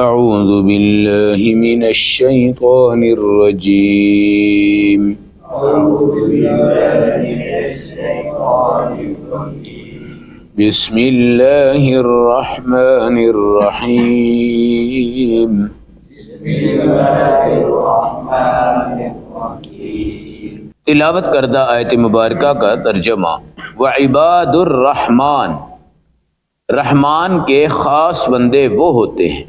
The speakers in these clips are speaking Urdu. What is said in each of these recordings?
أعوذ بالله من الشيطان الرجيم بسم الله الرحمن الرحيم تلاوت کردہ آیت مبارکہ کا ترجمہ وعباد الرحمن، رحمان کے خاص بندے وہ ہوتے ہیں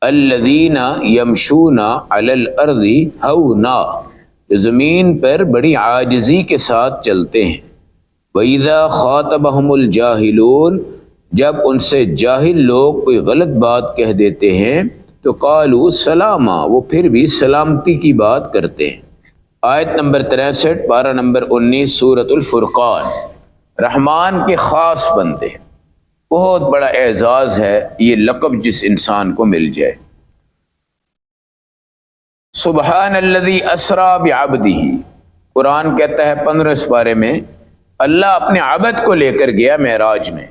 الذین یمشون علی الارض ہونا، جو زمین پر بڑی عاجزی کے ساتھ چلتے ہیں، وَإِذَا خَاطَبَهُمُ الْجَاهِلُونَ، جب ان سے جاہل لوگ کوئی غلط بات کہہ دیتے ہیں تو قالوا سلاما، وہ پھر بھی سلامتی کی بات کرتے ہیں۔ آیت نمبر 63، پارہ نمبر 19، سورۃ الفرقان۔ رحمان کے خاص بندے، بہت بڑا اعزاز ہے یہ لقب جس انسان کو مل جائے۔ سبحان الذی اسری بعبدہ، قرآن کہتا ہے 15 پارے میں اللہ اپنے عبد کو لے کر گیا معراج میں۔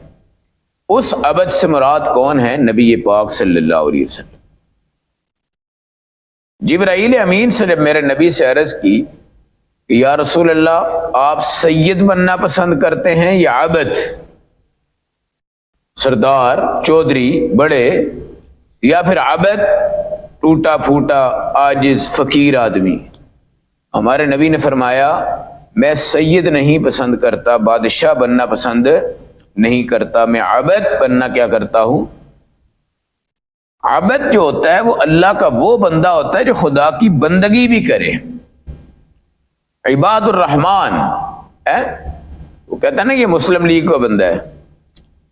اس عبد سے مراد کون ہے؟ نبی پاک صلی اللہ علیہ وسلم۔ جبرائیل امین سے جب میرے نبی سے عرض کی کہ یا رسول اللہ، آپ سید بننا پسند کرتے ہیں یا عبد، سردار، چودھری، بڑے، یا پھر عبد، ٹوٹا پھوٹا عاجز فقیر آدمی؟ ہمارے نبی نے فرمایا میں سید نہیں پسند کرتا، بادشاہ بننا پسند نہیں کرتا، میں عبد بننا کیا کرتا ہوں؟ عبد جو ہوتا ہے وہ اللہ کا وہ بندہ ہوتا ہے جو خدا کی بندگی بھی کرے۔ عباد الرحمن وہ کہتا ہے نا یہ مسلم لیگ کا بندہ ہے،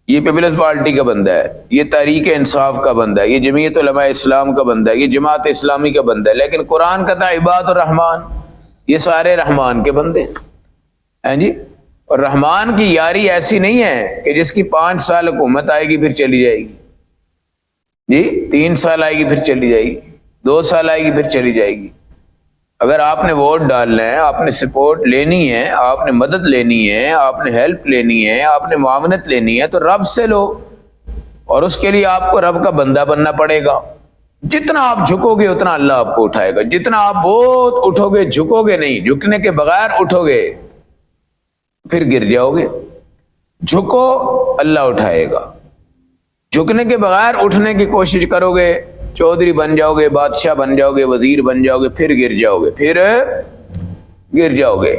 یہ پیپلز پارٹی کا بندہ ہے، یہ تحریک انصاف کا بندہ ہے، یہ جمعیت علماء اسلام کا بندہ ہے، یہ جماعت اسلامی کا بندہ ہے، لیکن قرآن کہتا ہے عباد الرحمن، یہ سارے رحمان کے بندے ہیں جی۔ اور رحمان کی یاری ایسی نہیں ہے کہ جس کی 5 سال حکومت آئے گی پھر چلی جائے گی جی، 3 سال آئے گی پھر چلی جائے گی، 2 سال آئے گی پھر چلی جائے گی۔ اگر آپ نے ووٹ ڈالنا ہے، آپ نے سپورٹ لینی ہے، آپ نے مدد لینی ہے، آپ نے ہیلپ لینی ہے، آپ نے معاونت لینی ہے تو رب سے لو، اور اس کے لیے آپ کو رب کا بندہ بننا پڑے گا۔ جتنا آپ جھکو گے اتنا اللہ آپ کو اٹھائے گا، جتنا آپ بہت اٹھو گے، جھکو گے نہیں، جھکنے کے بغیر اٹھو گے پھر گر جاؤ گے۔ جھکو اللہ اٹھائے گا، جھکنے کے بغیر اٹھنے کی کوشش کرو گے، چودھری بن جاؤ گے، بادشاہ بن جاؤ گے، وزیر بن جاؤ گے، پھر گر جاؤ گے، پھر گر جاؤ گے۔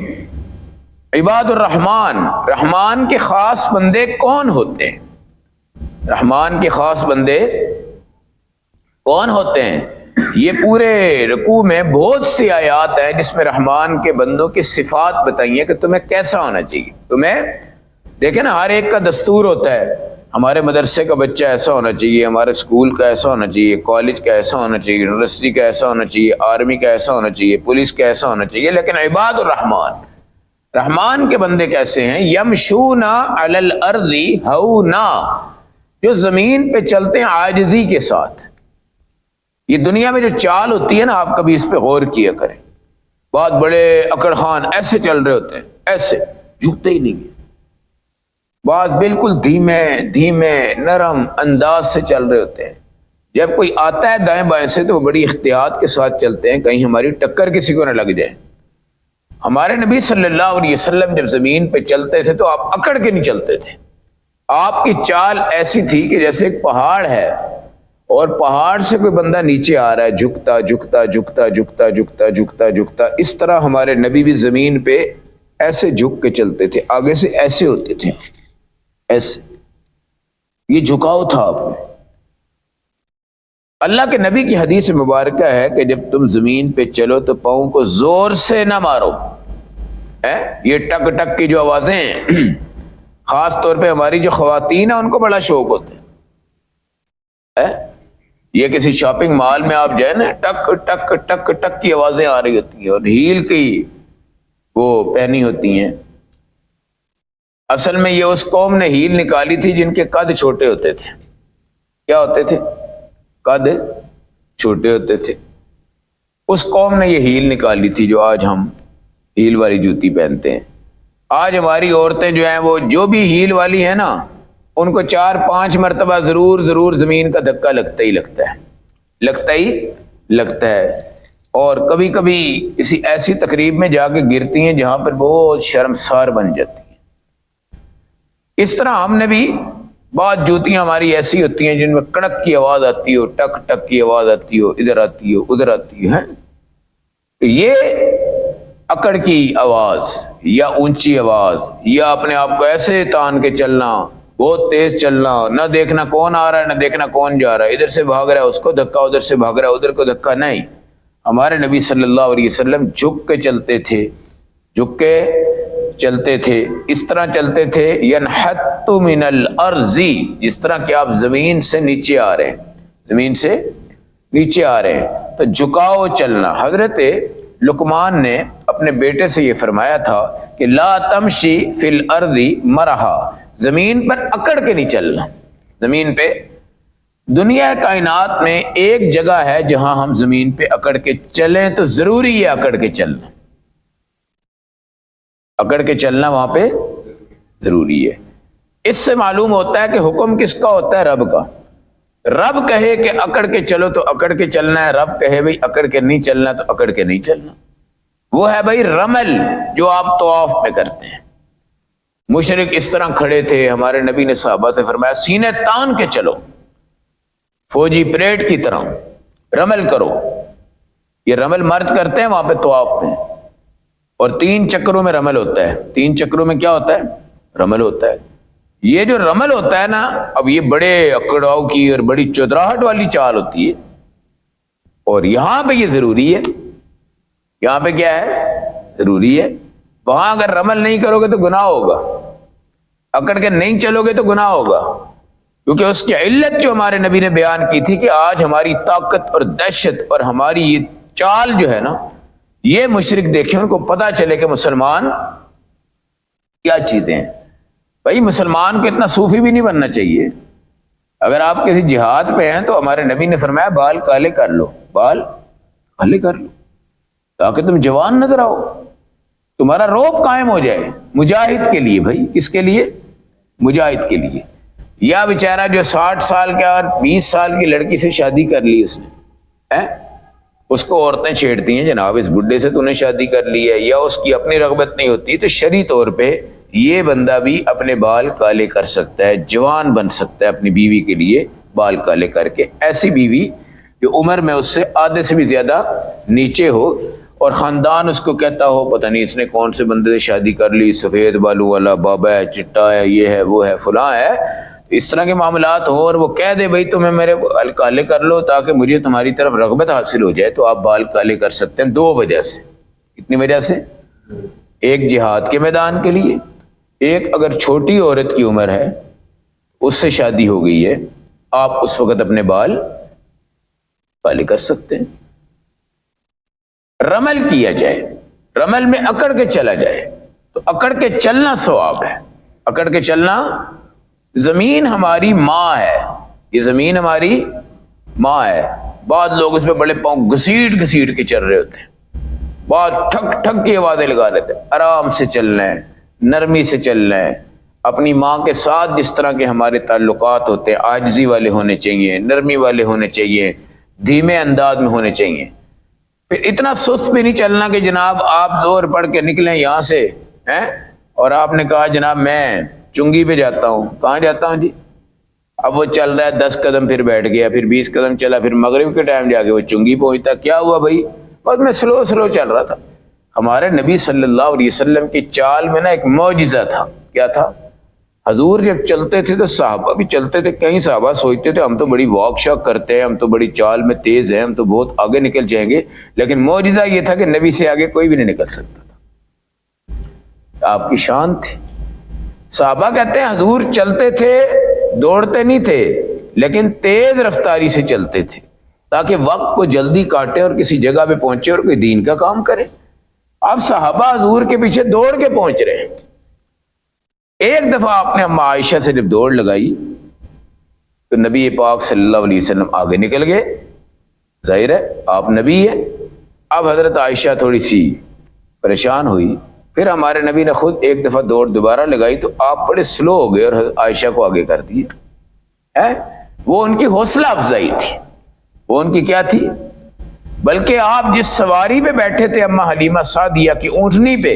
عباد الرحمن، رحمان کے خاص بندے کون ہوتے ہیں؟ رحمان کے خاص بندے کون ہوتے ہیں؟ یہ پورے رکوع میں بہت سی آیات ہیں جس میں رحمان کے بندوں کی صفات بتائی ہیں کہ تمہیں کیسا ہونا چاہیے۔ تمہیں دیکھیں نا، ہر ایک کا دستور ہوتا ہے، ہمارے مدرسے کا بچہ ایسا ہونا چاہیے، ہمارے اسکول کا ایسا ہونا چاہیے، کالج کا ایسا ہونا چاہیے، یونیورسٹی کا ایسا ہونا چاہیے، آرمی کا ایسا ہونا چاہیے، پولیس کا ایسا ہونا چاہیے۔ لیکن عباد الرحمن، رحمان کے بندے کیسے ہیں؟ یمشون علی الارض ہونا، جو زمین پہ چلتے ہیں عاجزی کے ساتھ۔ یہ دنیا میں جو چال ہوتی ہے نا، آپ کبھی اس پہ غور کیا کریں، بہت بڑے اکڑ خان ایسے چل رہے ہوتے ہیں، ایسے جھکتے ہی نہیں ہیں، بعض بالکل دھیمے دھیمے نرم انداز سے چل رہے ہوتے ہیں۔ جب کوئی آتا ہے دائیں بائیں سے تو وہ بڑی احتیاط کے ساتھ چلتے ہیں، کہیں ہماری ٹکر کسی کو نہ لگ جائے۔ ہمارے نبی صلی اللہ علیہ وسلم جب زمین پہ چلتے تھے تو آپ اکڑ کے نہیں چلتے تھے، آپ کی چال ایسی تھی کہ جیسے ایک پہاڑ ہے اور پہاڑ سے کوئی بندہ نیچے آ رہا ہے، جھکتا جھکتا جھکتا جھکتا جھکتا جھکتا جھکتا، اس طرح ہمارے نبی بھی زمین پہ ایسے جھک کے چلتے تھے، آگے سے ایسے ہوتے تھے، ایسے، یہ جھکاؤ تھا آپ میں۔ اللہ کے نبی کی حدیث مبارکہ ہے کہ جب تم زمین پہ چلو تو پاؤں کو زور سے نہ مارو۔ یہ ٹک ٹک کی جو آوازیں ہیں، خاص طور پہ ہماری جو خواتین ہیں ان کو بڑا شوق ہوتا ہے، یہ کسی شاپنگ مال میں آپ جائیں نا، ٹک ٹک ٹک ٹک کی آوازیں آ رہی ہوتی ہیں، اور ہیل کی وہ پہنی ہوتی ہیں۔ اصل میں یہ اس قوم نے ہیل نکالی تھی جن کے قد چھوٹے ہوتے تھے۔ کیا ہوتے تھے؟ قد چھوٹے ہوتے تھے۔ اس قوم نے یہ ہیل نکالی تھی جو آج ہم ہیل والی جوتی پہنتے ہیں۔ آج ہماری عورتیں جو ہیں وہ جو بھی ہیل والی ہیں نا، ان کو 4-5 مرتبہ ضرور زمین کا دھکا لگتا ہی لگتا ہے، اور کبھی کبھی کسی ایسی تقریب میں جا کے گرتی ہیں جہاں پر بہت شرمسار بن جاتی ہیں۔ اس طرح ہم نے بھی بعض جوتیاں ہماری ایسی ہوتی ہیں جن میں کڑک کی آواز آتی ہو، ٹک ٹک کی آواز آتی ہو، ادھر آتی ہو ادھر آتی ہے، یہ اکڑ کی آواز یا اونچی آواز یا اپنے آپ کو ایسے تان کے چلنا، بہت تیز چلنا، نہ دیکھنا کون آ رہا ہے نہ دیکھنا کون جا رہا ہے، ادھر سے بھاگ رہا ہے اس کو دھکا، ادھر سے بھاگ رہا ہے ادھر کو دھکا، نہیں۔ ہمارے نبی صلی اللہ علیہ وسلم جھک کے چلتے تھے، اس طرح چلتے تھے ینحت من الارض، جس طرح کہ آپ زمین سے نیچے آ رہے ہیں، تو جھکاؤ چلنا۔ حضرت لقمان نے اپنے بیٹے سے یہ فرمایا تھا کہ لا تمشی فی الارض مرحا، زمین پر اکڑ کے نہیں چلنا۔ زمین پہ دنیا کائنات میں ایک جگہ ہے جہاں ہم زمین پہ اکڑ کے چلیں تو ضروری ہے اکڑ کے چلنا وہاں پہ ضروری ہے۔ اس سے معلوم ہوتا ہے کہ حکم کس کا ہوتا ہے؟ رب کا۔ رب کہے کہ اکڑ کے چلو تو اکڑ کے چلنا ہے، رب کہے بھئی اکڑ کے نہیں چلنا تو اکڑ کے نہیں چلنا۔ وہ ہے بھئی رمل جو آپ طواف پہ کرتے ہیں۔ مشرک اس طرح کھڑے تھے، ہمارے نبی نے صحابہ سے فرمایا سینے تان کے چلو، فوجی پریڈ کی طرح رمل کرو۔ یہ رمل مرد کرتے ہیں وہاں پہ طواف میں، اور 3 چکروں میں رمل ہوتا ہے۔ 3 چکروں میں کیا ہوتا ہے؟ رمل ہوتا ہے۔ یہ جو رمل ہوتا ہے نا، اب یہ بڑے اکڑاؤ کی اور بڑی چودراہٹ والی چال ہوتی ہے، اور یہاں پہ یہ ضروری ہے۔ یہاں پہ کیا ہے؟ ضروری ہے۔ وہاں اگر رمل نہیں کرو گے تو گناہ ہوگا، اکڑ کے نہیں چلو گے تو گناہ ہوگا، کیونکہ اس کی علت جو ہمارے نبی نے بیان کی تھی کہ آج ہماری طاقت اور دہشت اور ہماری یہ چال جو ہے نا، یہ مشرک دیکھیں، ان کو پتا چلے کہ مسلمان کیا چیزیں ہیں۔ بھائی مسلمان کو اتنا صوفی بھی نہیں بننا چاہیے۔ اگر آپ کسی جہاد پہ ہیں تو ہمارے نبی نے فرمایا بال کالے کر لو، تاکہ تم جوان نظر آؤ، تمہارا روب قائم ہو جائے مجاہد کے لیے۔ بھائی کس کے لیے؟ مجاہد کے لیے۔ یا بیچارہ جو 60 سال کا اور 20 سال کی لڑکی سے شادی کر لی اس نے، اس کو عورتیں چھیڑتی ہیں جناب اس بڈھے سے تو نے شادی کر لی ہے، یا اس کی اپنی رغبت نہیں ہوتی، تو شرعی طور پہ یہ بندہ بھی اپنے بال کالے کر سکتا ہے، جوان بن سکتا ہے اپنی بیوی کے لیے بال کالے کر کے۔ ایسی بیوی جو عمر میں اس سے آدھے سے بھی زیادہ نیچے ہو، اور خاندان اس کو کہتا ہو پتہ نہیں اس نے کون سے بندے سے شادی کر لی، سفید بالوں والا بابا ہے، چٹا ہے، یہ ہے وہ ہے فلاں ہے، اس طرح کے معاملات ہوں، اور وہ کہہ دے بھائی تمہیں میرے بال کالے کر لو تاکہ مجھے تمہاری طرف رغبت حاصل ہو جائے، تو آپ بال کالے کر سکتے ہیں 2 وجہ سے۔ کتنی وجہ سے؟ ایک جہاد کے میدان کے لیے، ایک اگر چھوٹی عورت کی عمر ہے اس سے شادی ہو گئی ہے، آپ اس وقت اپنے بال کالے کر سکتے ہیں۔ رمل کیا جائے، رمل میں اکڑ کے چلا جائے، تو اکڑ کے چلنا ثواب ہے۔ اکڑ کے چلنا، زمین ہماری ماں ہے، یہ زمین ہماری ماں ہے۔ بعض لوگ اس پہ بڑے پاؤں گھسیٹ کے چل رہے ہوتے ہیں، بعض ٹھک ٹھک کی آوازیں لگا لیتے ہیں۔ آرام سے چلنا ہے، نرمی سے چلنا ہے۔ اپنی ماں کے ساتھ جس طرح کے ہمارے تعلقات ہوتے ہیں، عاجزی والے ہونے چاہیے، نرمی والے ہونے چاہیے، دھیمے انداز میں ہونے چاہیے۔ پھر اتنا سست بھی نہیں چلنا کہ جناب آپ زور پڑھ کے نکلیں یہاں سے اور آپ نے کہا جناب میں چنگی پہ جاتا ہوں۔ کہاں جاتا ہوں جی؟ اب وہ چل رہا ہے 10 قدم، پھر بیٹھ گیا، پھر 20 قدم چلا، پھر مغرب کے ٹائم جا کے وہ چنگی پہنچتا۔ کیا ہوا بھائی؟ بس میں سلو چل رہا تھا۔ ہمارے نبی صلی اللہ علیہ وسلم کی چال میں نا ایک معجزہ تھا۔ کیا تھا؟ حضور جب چلتے تھے تو صحابہ بھی چلتے تھے۔ کئی صحابہ سوچتے تھے ہم تو بڑی واک شاک کرتے ہیں، ہم تو بڑی چال میں تیز ہیں، ہم تو بہت آگے نکل جائیں گے، لیکن معجزہ یہ تھا کہ نبی سے آگے کوئی بھی نہیں نکل سکتا تھا۔ آپ کی شان تھی۔ صحابہ کہتے ہیں حضور چلتے تھے، دوڑتے نہیں تھے، لیکن تیز رفتاری سے چلتے تھے تاکہ وقت کو جلدی کاٹے اور کسی جگہ پہ پہنچے اور کوئی دین کا کام کرے۔ اب صحابہ حضور کے پیچھے دوڑ کے پہنچ رہے ہیں۔ ایک دفعہ آپ نے اما عائشہ سے جب دوڑ لگائی تو نبی پاک صلی اللہ علیہ وسلم آگے نکل گئے، ظاہر ہے آپ نبی ہیں۔ اب حضرت عائشہ تھوڑی سی پریشان ہوئی، پھر ہمارے نبی نے خود ایک دفعہ دوڑ دوبارہ لگائی تو آپ بڑے سلو ہو گئے اور عائشہ کو آگے کر دیے. وہ ان کی حوصلہ افزائی تھی، وہ ان کی کیا تھی؟ بلکہ آپ جس سواری پہ بیٹھے تھے اما حلیمہ سعدیہ کی اونٹنی پہ،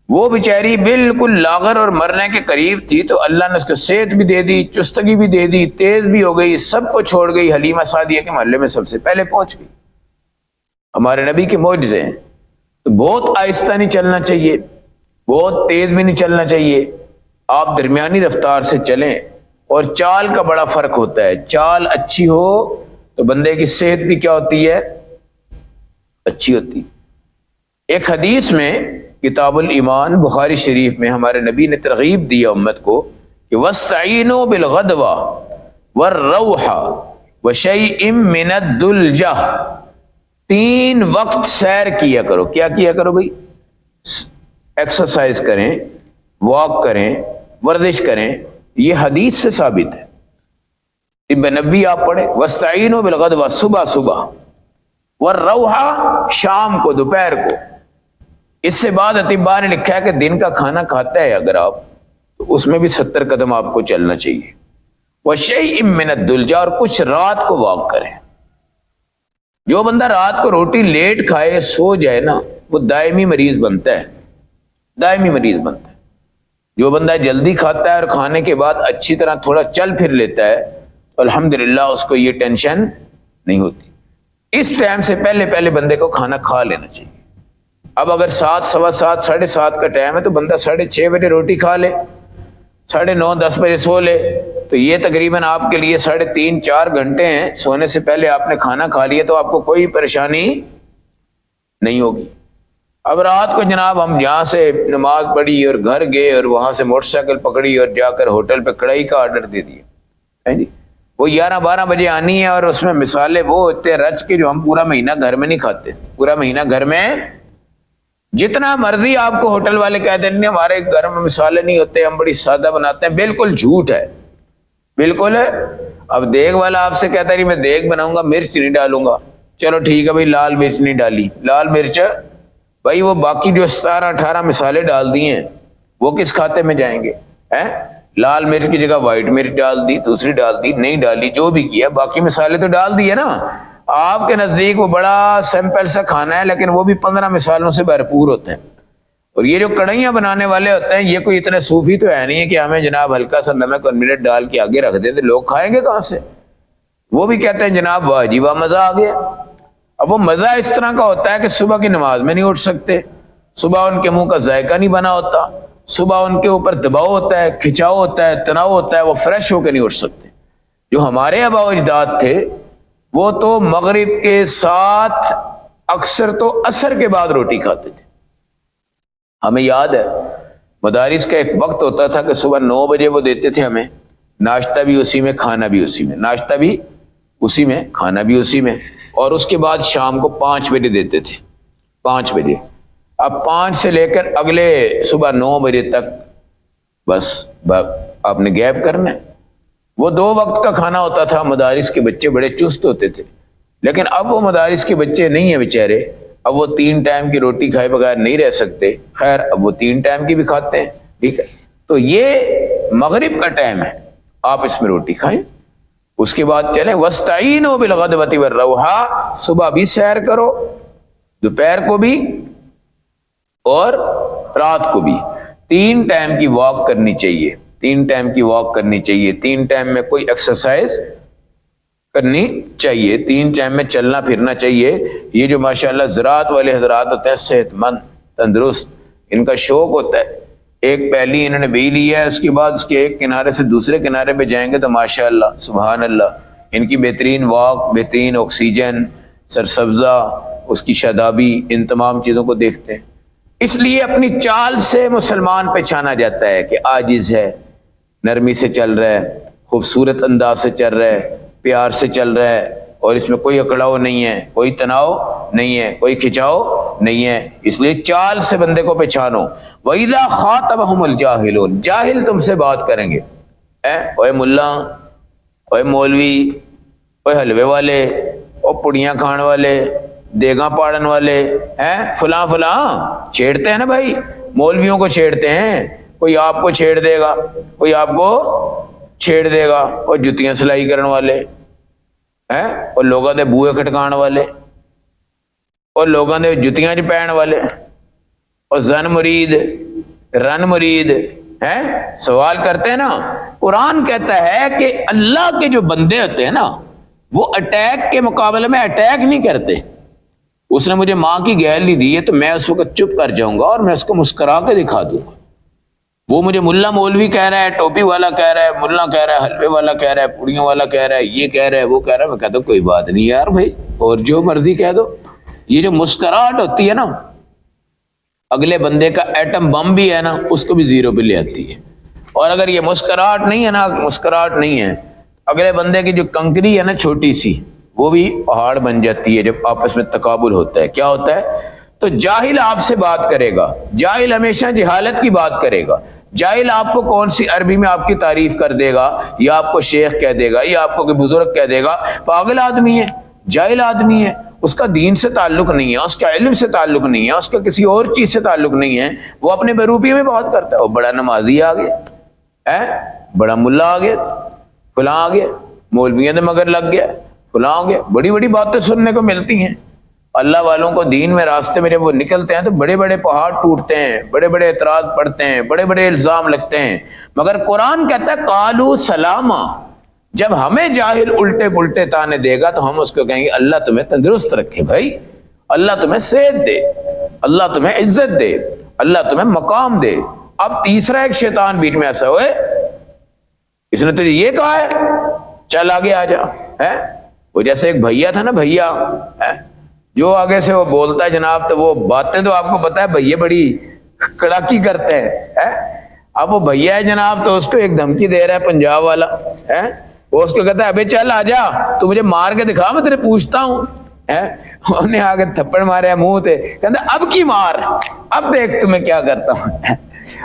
وہ بیچاری بالکل لاغر اور مرنے کے قریب تھی، تو اللہ نے اس کو صحت بھی دے دی، چستگی بھی دے دی، تیز بھی ہو گئی، سب کو چھوڑ گئی، حلیمہ سعدیہ کے محلے میں سب سے پہلے پہنچ گئی. ہمارے نبی کے معجزے ہیں. تو بہت آہستہ نہیں چلنا چاہیے، بہت تیز بھی نہیں چلنا چاہیے، آپ درمیانی رفتار سے چلیں. اور چال کا بڑا فرق ہوتا ہے، چال اچھی ہو تو بندے کی صحت بھی کیا ہوتی ہے؟ اچھی ہوتی. ایک حدیث میں کتاب الایمان بخاری شریف میں ہمارے نبی نے ترغیب دیا امت کو کہ وَاسْتَعِینُوا بِالْغَدْوَةِ وَالرَّوْحَةِ وَشَيْءٍ مِّنَ الدُّلْجَةِ، 3 وقت سیر کیا کرو. کیا کیا کرو بھائی؟ ایکسرسائز کریں، واک کریں، ورزش کریں. یہ حدیث سے ثابت ہے. طب نبوی آپ پڑھیں، وَاسْتَعِینُوا بِالْغَدْوَةِ صبح صبح، وَالرَّوْحَةِ شام کو، دوپہر کو. اس سے بعد اطباء نے لکھا ہے کہ دن کا کھانا کھاتا ہے اگر آپ، تو اس میں بھی 70 قدم آپ کو چلنا چاہیے. وَشَيْءٍ مِّنَ الدُّلْجَةِ، اور کچھ رات کو واک کریں. جو بندہ رات کو روٹی لیٹ کھائے سو جائے نا، وہ دائمی مریض بنتا ہے، دائمی مریض بنتا ہے. جو بندہ جلدی کھاتا ہے اور کھانے کے بعد اچھی طرح تھوڑا چل پھر لیتا ہے تو الحمدللہ اس کو یہ ٹینشن نہیں ہوتی. اس ٹائم سے پہلے پہلے بندے کو کھانا کھا لینا چاہیے. اب اگر 7، 7:15، 7:30 کا ٹائم ہے تو بندہ 6:30 بجے روٹی کھا لے، 9:30، 10 بجے سو لے، تو یہ تقریباً آپ کے لیے 3.5، 4 گھنٹے ہیں. سونے سے پہلے آپ نے کھانا کھا لیا تو آپ کو کوئی پریشانی نہیں ہوگی. اب رات کو جناب ہم یہاں سے نماز پڑھی اور گھر گئے اور وہاں سے موٹر سائیکل پکڑی اور جا کر ہوٹل پہ کڑھائی کا آرڈر دے دیا جی. وہ 11-12 بجے آنی ہے اور اس میں مثالیں وہ ہوتے ہیں رچ کے جو ہم پورا مہینہ گھر میں نہیں کھاتے. پورا مہینہ گھر میں جتنا مرضی آپ کو ہوٹل والے کہہ دیں نہیں ہمارے گھر میں مثالیں نہیں ہوتے، ہم بڑی سادہ بناتے ہیں، بالکل جھوٹ ہے، بالکل ہے. اب دیگ والا آپ سے کہتا ہے میں دیگ بناؤں گا مرچ نہیں ڈالوں گا، چلو ٹھیک ہے بھائی لال مرچ نہیں ڈالی، لال مرچ بھائی وہ باقی جو 17-18 مثالیں ڈال دی ہیں وہ کس کھاتے میں جائیں گے؟ لال مرچ کی جگہ وائٹ مرچ ڈال دی، دوسری ڈال دی، نہیں ڈالی، جو بھی کیا باقی مثالیں تو ڈال دی ہے نا. آپ کے نزدیک وہ بڑا سیمپل سا کھانا ہے لیکن وہ بھی 15 مثالوں سے بھرپور ہوتے ہیں. اور یہ جو کڑھائیاں بنانے والے ہوتے ہیں یہ کوئی اتنے صوفی تو ہے نہیں ہے کہ ہمیں جناب ہلکا سا نمک اور مرچ ڈال کے آگے رکھ دیتے، لوگ کھائیں گے کہاں سے؟ وہ بھی کہتے ہیں جناب واہ جی واہ مزہ آ گیا. اب وہ مزہ اس طرح کا ہوتا ہے کہ صبح کی نماز میں نہیں اٹھ سکتے، صبح ان کے منہ کا ذائقہ نہیں بنا ہوتا، صبح ان کے اوپر دباؤ ہوتا ہے، کھچاؤ ہوتا ہے، تناؤ ہوتا ہے، وہ فریش ہو کے نہیں اٹھ سکتے. جو ہمارے آباء و اجداد تھے وہ تو مغرب کے ساتھ اکثر تو عصر کے بعد روٹی کھاتے تھے. ہمیں یاد ہے مدارس کا ایک وقت ہوتا تھا کہ صبح 9 بجے وہ دیتے تھے ہمیں، ناشتہ بھی اسی میں، کھانا بھی اسی میں، ناشتہ بھی اسی میں، کھانا بھی اسی میں، اور اس کے بعد شام کو 5 بجے دیتے تھے، 5 بجے. اب 5 سے لے کر اگلے صبح 9 بجے تک بس آپ نے گیپ کرنا ہے. وہ 2 وقت کا کھانا ہوتا تھا. مدارس کے بچے بڑے چست ہوتے تھے، لیکن اب وہ مدارس کے بچے نہیں ہیں بیچارے، اب وہ 3 ٹائم کی روٹی کھائے بغیر نہیں رہ سکتے. خیر اب وہ 3 ٹائم کی بھی کھاتے ہیں، ٹھیک ہے. تو یہ مغرب کا ٹائم ہے، آپ اس میں روٹی کھائیں، اس کے بعد چلیں. وَاسْتَعِینُوا بِالْغَدْوَةِ وَالرَّوْحَىٰ، صبح بھی سیر کرو، دوپہر کو بھی اور رات کو بھی. 3 ٹائم کی واک کرنی چاہیے، 3 ٹائم کی واک کرنی چاہیے، 3 ٹائم میں کوئی ایکسرسائز کرنی چاہیے، 3 ٹائم میں چلنا پھرنا چاہیے. یہ جو ماشاءاللہ زراعت والے حضرات ہوتے ہیں صحت مند تندرست، ان کا شوق ہوتا ہے، ایک پہلی انہوں نے بی لی ہے، اس کے بعد اس کے ایک کنارے سے دوسرے کنارے پہ جائیں گے تو ماشاءاللہ سبحان اللہ ان کی بہترین واک، بہترین آکسیجن، سرسبزہ، اس کی شادابی، ان تمام چیزوں کو دیکھتے ہیں. اس لیے اپنی چال سے مسلمان پہچانا جاتا ہے کہ عاجز ہے، نرمی سے چل رہا ہے، خوبصورت انداز سے چل رہا ہے، پیار سے چل رہا ہے، اور اس میں کوئی اکڑاؤ نہیں ہے، کوئی تناؤ نہیں ہے، کوئی کھچاؤ نہیں ہے. اس لیے چال سے بندے کو پہچانو. وَإِذَا خَاطَبَهُمُ الْجَاهِلُونَ، جاہل تم سے بات کریں گے، اوے ملا، اوے مولوی، اوے حلوے والے، او پڑیاں کھان والے، دیگاں پاڑن والے ہیں فلاں فلاں چھیڑتے ہیں نا بھائی، مولویوں کو چھیڑتے ہیں، کوئی آپ کو چھیڑ دے گا، کوئی آپ کو چھیڑ دے گا، اور جتیاں سلائی کرن والے ہیں، اور لوگوں دے بوئے کھٹکان والے، اور لوگوں دے جتیاں چ پہن والے، اور زن مرید رن مرید ہیں سوال کرتے ہیں نا۔ قرآن کہتا ہے کہ اللہ کے جو بندے ہوتے ہیں نا وہ اٹیک کے مقابلے میں اٹیک نہیں کرتے۔ اس نے مجھے ماں کی گیلی دی ہے تو میں اس وقت چپ کر جاؤں گا اور میں اس کو مسکرا کے دکھا دوں گا۔ وہ مجھے ملا مولوی کہہ رہا ہے، ٹوپی والا کہہ رہا ہے، ملا کہہ رہا ہے، حلوے والا کہہ رہا ہے، پوڑیوں والا کہہ رہا ہے، یہ کہہ رہا ہے، وہ کہہ رہا ہے، میں کہتا ہوں کوئی بات نہیں یار بھائی، اور جو مرضی کہہ دو۔ یہ جو مسکراہٹ ہوتی ہے نا، اگلے بندے کا ایٹم بم بھی ہے نا اس کو بھی زیرو پہ لے آتی ہے، اور اگر یہ مسکراہٹ نہیں ہے نا، مسکراہٹ نہیں ہے، اگلے بندے کی جو کنکری ہے نا چھوٹی سی، وہ بھی پہاڑ بن جاتی ہے جب آپس میں تقابل ہوتا ہے۔ کیا ہوتا ہے؟ تو جاہل آپ سے بات کرے گا، جاہل ہمیشہ جہالت کی بات کرے گا، جاہل آپ کو کون سی عربی میں آپ کی تعریف کر دے گا، یا آپ کو شیخ کہہ دے گا، یا آپ کو کوئی بزرگ کہہ دے گا۔ پاگل آدمی ہے، جاہل آدمی ہے، اس کا دین سے تعلق نہیں ہے، اس کا علم سے تعلق نہیں ہے، اس کا کسی اور چیز سے تعلق نہیں ہے، وہ اپنے بروپی میں بات کرتا ہے۔ وہ بڑا نمازی آ گیا، بڑا ملا آ گیا، فلاں آ گیا، مولویوں نے مگر لگ گیا، فلاں آ گیا، بڑی بڑی باتیں سننے کو ملتی ہیں۔ اللہ والوں کو دین میں راستے میں جب وہ نکلتے ہیں تو بڑے بڑے پہاڑ ٹوٹتے ہیں، بڑے بڑے اعتراض پڑتے ہیں، بڑے بڑے الزام لگتے ہیں، مگر قرآن کہتا ہے قالوا سلاما۔ جب ہمیں جاہل الٹے پلٹے تانے دے گا تو ہم اس کو کہیں گے اللہ تمہیں تندرست رکھے بھائی، اللہ تمہیں صحت دے، اللہ تمہیں عزت دے، اللہ تمہیں مقام دے۔ اب تیسرا ایک شیطان بیچ میں ایسا ہوئے، اس نے تجھے یہ کہا ہے، چل آگے آ جا، ہے وہ جیسے ایک بھیا تھا نا، بھیا جو آگے سے وہ بولتا ہے جناب، تو وہ باتیں تو آپ کو پتا ہے بھیا بڑی کڑاکی کرتے ہیں۔ اب وہ بھیا ہے جناب تو اس کو ایک دھمکی دے رہا ہے پنجاب والا، وہ اس کو کہتا ہے ابے چل آ جا، تو مجھے مار کے دکھا، میں تیرے پوچھتا ہوں۔ انہوں نے آگے تھپڑ مارے منہ تے، کہتا اب کی مار، اب دیکھ تمہیں کیا کرتا ہوں۔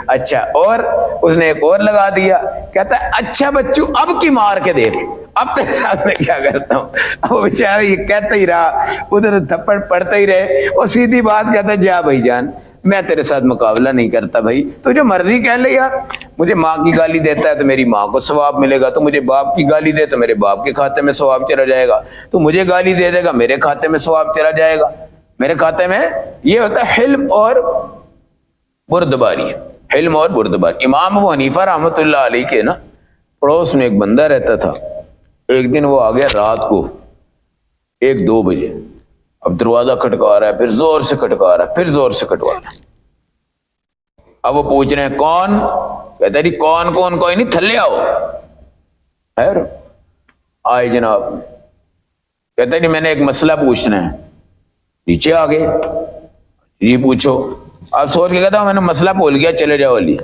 اچھا، اور اس نے ایک اور لگا دیا، کہتا ہے اچھا بچو اب کی مار کے دیکھ، اب تیرے ساتھ میں کیا کرتا ہوں۔ اب وہ بیچارہ یہ کہتا ہی رہا، ادھر تھپڑ پڑتا ہی رہے، اور سیدھی بات کہتا ہے جا بھائی جان میں تیرے ساتھ مقابلہ نہیں کرتا بھائی، تو جو مرضی کہہ لے یار، مجھے ماں کی گالی دیتا ہے تو میری ماں کو ثواب ملے گا، تو مجھے باپ کی گالی دے تو میرے باپ کے کھاتے میں ثواب چلا جائے گا، تو مجھے گالی دے دے گا میرے کھاتے میں ثواب چلا جائے گا، میرے کھاتے میں۔ یہ ہوتا ہے حلم اور بردباری، حلم اور بردباری۔ امام ابو حنیفہ رحمۃ اللہ علیہ کے نا پڑوس میں ایک بندہ رہتا تھا۔ ایک دن وہ آ گیا رات کو 1-2 بجے، اب دروازہ کھٹکا رہا ہے، پھر زور سے کھٹکا رہا ہے، پھر زور سے کھٹکا رہا ہے۔ اب وہ پوچھ رہے ہیں کون؟ کہتا ہے جی کون کوئی نہیں، تھلے آؤ۔ خیر آئے جناب، کہتا ہے جی میں نے ایک مسئلہ پوچھنا ہے۔ نیچے آ گئے، جی پوچھو۔ آپ سوچ کے کہتا ہوں میں نے مسئلہ بھول گیا، چلے جاؤ علی۔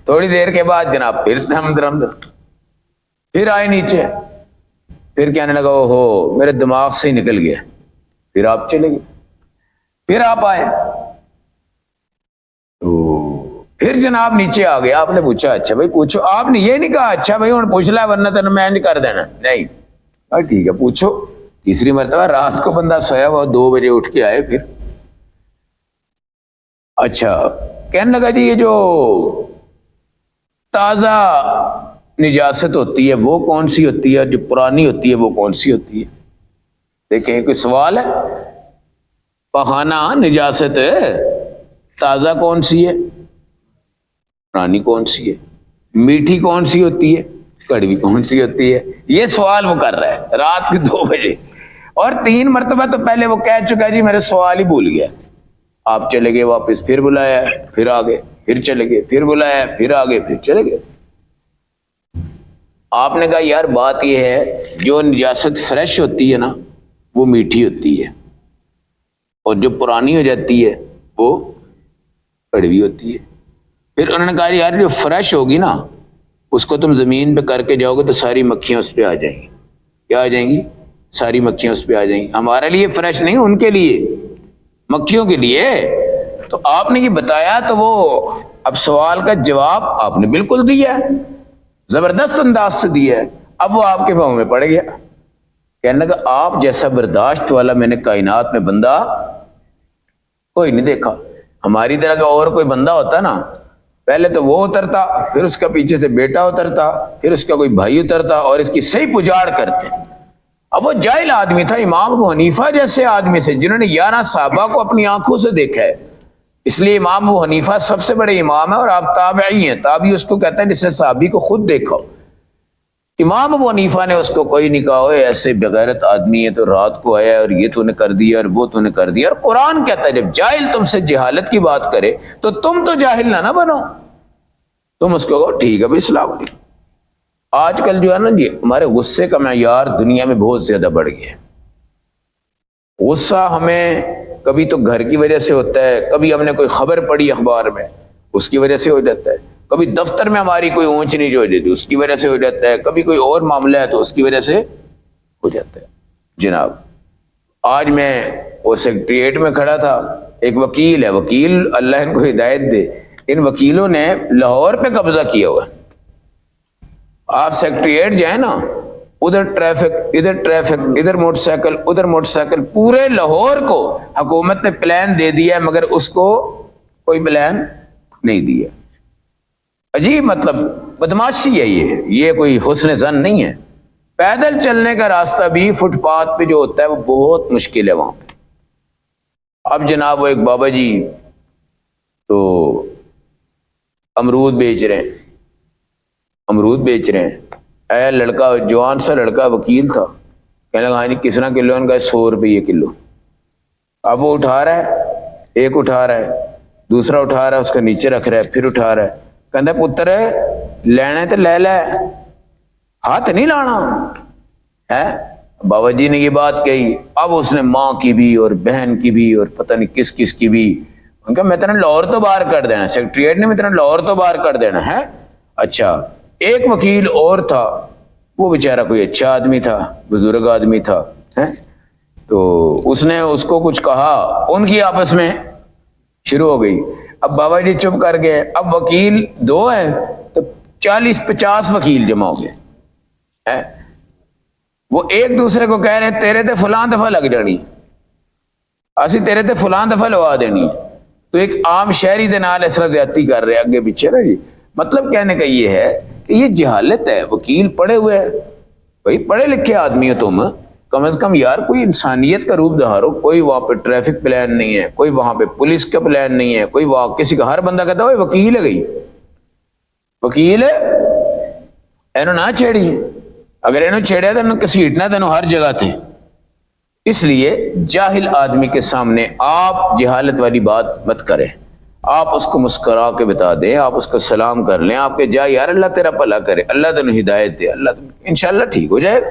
تھوڑی دیر کے بعد جناب پھر دھم پھر آئے نیچے، پھر کہنے لگا ہو میرے دماغ سے ہی نکل گیا، پھر آپ چلے گئے، پھر آپ آئے، تو پھر جناب نیچے آ گئے۔ آپ نے پوچھا اچھا بھائی پوچھو، آپ نے یہ نہیں کہا اچھا بھائی ہوں پوچھ لا ورنہ تین میں نہیں کر دینا، نہیں ٹھیک ہے پوچھو۔ تیسری مرتبہ رات کو بندہ سویا ہوا 2 بجے اٹھ کے آئے، پھر اچھا کہنے لگا جی یہ جو تازہ نجاست ہوتی ہے وہ کون سی ہوتی ہے، جو پرانی ہوتی ہے وہ کون سی ہوتی ہے؟ دیکھیں کوئی سوال ہے؟ پخانہ نجاست ہے، تازہ کون سی ہے، پرانی کون سی ہے، میٹھی کون سی ہوتی ہے، کڑوی کون سی ہوتی ہے؟ یہ سوال وہ کر رہا ہے رات کے 2 بجے، اور 3 مرتبہ تو پہلے وہ کہہ چکا جی میرے سوال ہی بھول گیا۔ آپ چلے گئے واپس، پھر بلایا پھر آ گئے، پھر چلے گئے، پھر بلایا پھر آ گئے، پھر چلے گئے۔ آپ نے کہا یار بات یہ ہے جو نجاست فریش ہوتی ہے نا وہ میٹھی ہوتی ہے، اور جو پرانی ہو جاتی ہے وہ کڑوی ہوتی ہے۔ پھر انہوں نے کہا یار جو فریش ہوگی نا اس کو تم زمین پہ کر کے جاؤ گے تو ساری مکھیاں اس پہ آ جائیں گی۔ کیا آ جائیں گی؟ ساری مکھیاں اس پہ آ جائیں گی۔ ہمارے لیے فریش نہیں، ان کے لیے، مکھیوں کے لیے۔ تو آپ نے یہ بتایا تو وہ اب سوال کا جواب آپ نے بالکل دیا ہے، زبردست انداز سے دیا ہے، اب وہ آپ کے پاؤں میں پڑ گیا۔ کہنے لگا آپ جیسا برداشت والا میں نے کائنات میں بندہ کوئی نہیں دیکھا. ہماری طرح کا اور کوئی بندہ ہوتا نا، پہلے تو وہ اترتا، پھر اس کا پیچھے سے بیٹا اترتا، پھر اس کا کوئی بھائی اترتا اور اس کی صحیح پجاڑ کرتے. اب وہ جاہل آدمی تھا امام ابو حنیفہ جیسے آدمی سے جنہوں نے 11 صحابہ کو اپنی آنکھوں سے دیکھا ہے. اس لیے امام ابو حنیفہ سب سے بڑے امام ہیں اور آپ تابعی ہیں. تابعی اس کو کہتے ہیں جس نے صحابی کو خود دیکھا ہو. امام ابو حنیفہ نے اس کو کوئی نہیں کہا ہوئے ایسے بغیرت آدمی ہے تو رات کو آیا اور یہ تو نے کر دیا اور وہ تو نے کر دیا. اور قرآن کہتا ہے جب جاہل تم سے جہالت کی بات کرے تو تم تو جاہل نہ بنو، تم اس کو کہو ٹھیک ہے بھائی السلام علیکم. آج کل جو ہے نا جی ہمارے غصے کا معیار دنیا میں بہت زیادہ بڑھ گیا ہے. غصہ ہمیں کبھی تو گھر کی وجہ سے ہوتا ہے، کبھی ہم نے کوئی خبر پڑھی اخبار میں اس کی وجہ سے ہو جاتا ہے، کبھی دفتر میں ہماری کوئی اونچ نیچ ہو جاتی اس کی وجہ سے ہو جاتا ہے، کبھی کوئی اور معاملہ ہے تو اس کی وجہ سے ہو جاتا ہے. جناب آج میں وہ سیکریٹریٹ میں کھڑا تھا، ایک وکیل ہے، وکیل اللہ ان کو ہدایت دے، ان وکیلوں نے لاہور پہ قبضہ کیا ہوا ہے. آپ سیکریٹریٹ جائیں نا، ادھر ٹریفک ادھر موٹر سائیکل پورے لاہور کو حکومت نے پلان دے دیا ہے مگر اس کو کوئی پلان نہیں دیا. عجیب مطلب بدماشی ہے یہ کوئی حسن زن نہیں ہے. پیدل چلنے کا راستہ بھی فٹ پاتھ پہ جو ہوتا ہے وہ بہت مشکل ہے وہاں پہ. اب جناب وہ ایک بابا جی تو امرود بیچ رہے ہیں. اے لڑکا جوان سا لڑکا وکیل تھا، کہنے لگا ہاں جی کس طرح کلو؟ ان کا 100 روپے کلو. اب وہ اٹھا رہا ہے، ایک اٹھا رہا ہے، دوسرا اٹھا رہا ہے، اس کا نیچے رکھ رہا ہے، پھر اٹھا رہا ہے. کہتا پتر لینا تو لے لے، ہاتھ نہیں لانا ہے. بابا جی نے یہ بات کہی. اب اس نے ماں کی بھی اور بہن کی بھی اور پتہ نہیں کس کس کی بھی. ان کا میں تیرا لاہور تو باہر کر دینا، سیکریٹریٹ نے میں تیرا لاہور تو باہر کر دینا ہے. اچھا ایک وکیل اور تھا، وہ بیچارہ کوئی اچھا آدمی تھا، بزرگ آدمی تھا، تو اس نے اس کو کچھ کہا، ان کی آپس میں شروع ہو گئی. اب بابا جی چپ کر گئے. اب وکیل 2 ہیں تو 40-50 وکیل جمع ہو گئے. وہ ایک دوسرے کو کہہ رہے تیرے تے فلاں دفعہ لگ جانی، اسی تیرے تے فلاں دفعہ لوا دینی. تو ایک عام شہری دے نال اس طرح زیادتی کر رہے اگے پیچھے نا جی. مطلب کہنے کا یہ ہے کہ یہ جہالت ہے. وکیل پڑھے ہوئے ہیں، بھائی پڑھے لکھے آدمی ہو تم، کم از کم یار کوئی انسانیت کا روپ دھارو. کوئی وہاں پہ ٹریفک پلان نہیں ہے، کوئی وہاں پہ پولیس کا پلان نہیں ہے، کوئی وہاں کسی کا. ہر بندہ کہتا ہے وکیل ہے، گئی وکیل ہے اینو نہ چھیڑی، اگر اینو چھیڑیا تو انہوں کسیٹنا تینوں ہر جگہ تھے. اس لیے جاہل آدمی کے سامنے آپ جہالت والی بات مت کریں. آپ اس کو مسکرا کے بتا دیں، آپ اس کو سلام کر لیں، آپ کے جا یار اللہ تیرا بھلا کرے، اللہ تینوں ہدایت دے، اللہ انشاءاللہ ٹھیک ہو جائے گا.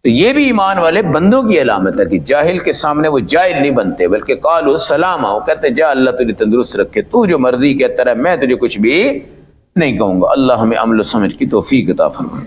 تو یہ بھی ایمان والے بندوں کی علامت ہے کہ جاہل کے سامنے وہ جاہل نہیں بنتے بلکہ قالوا سلاما، وہ کہتے ہیں جا اللہ تجھے تندرست رکھے، تو جو مرضی کہتا رہے، میں تجھے کچھ بھی نہیں کہوں گا. اللہ ہمیں عمل و سمجھ کی توفیق عطا فرمائے.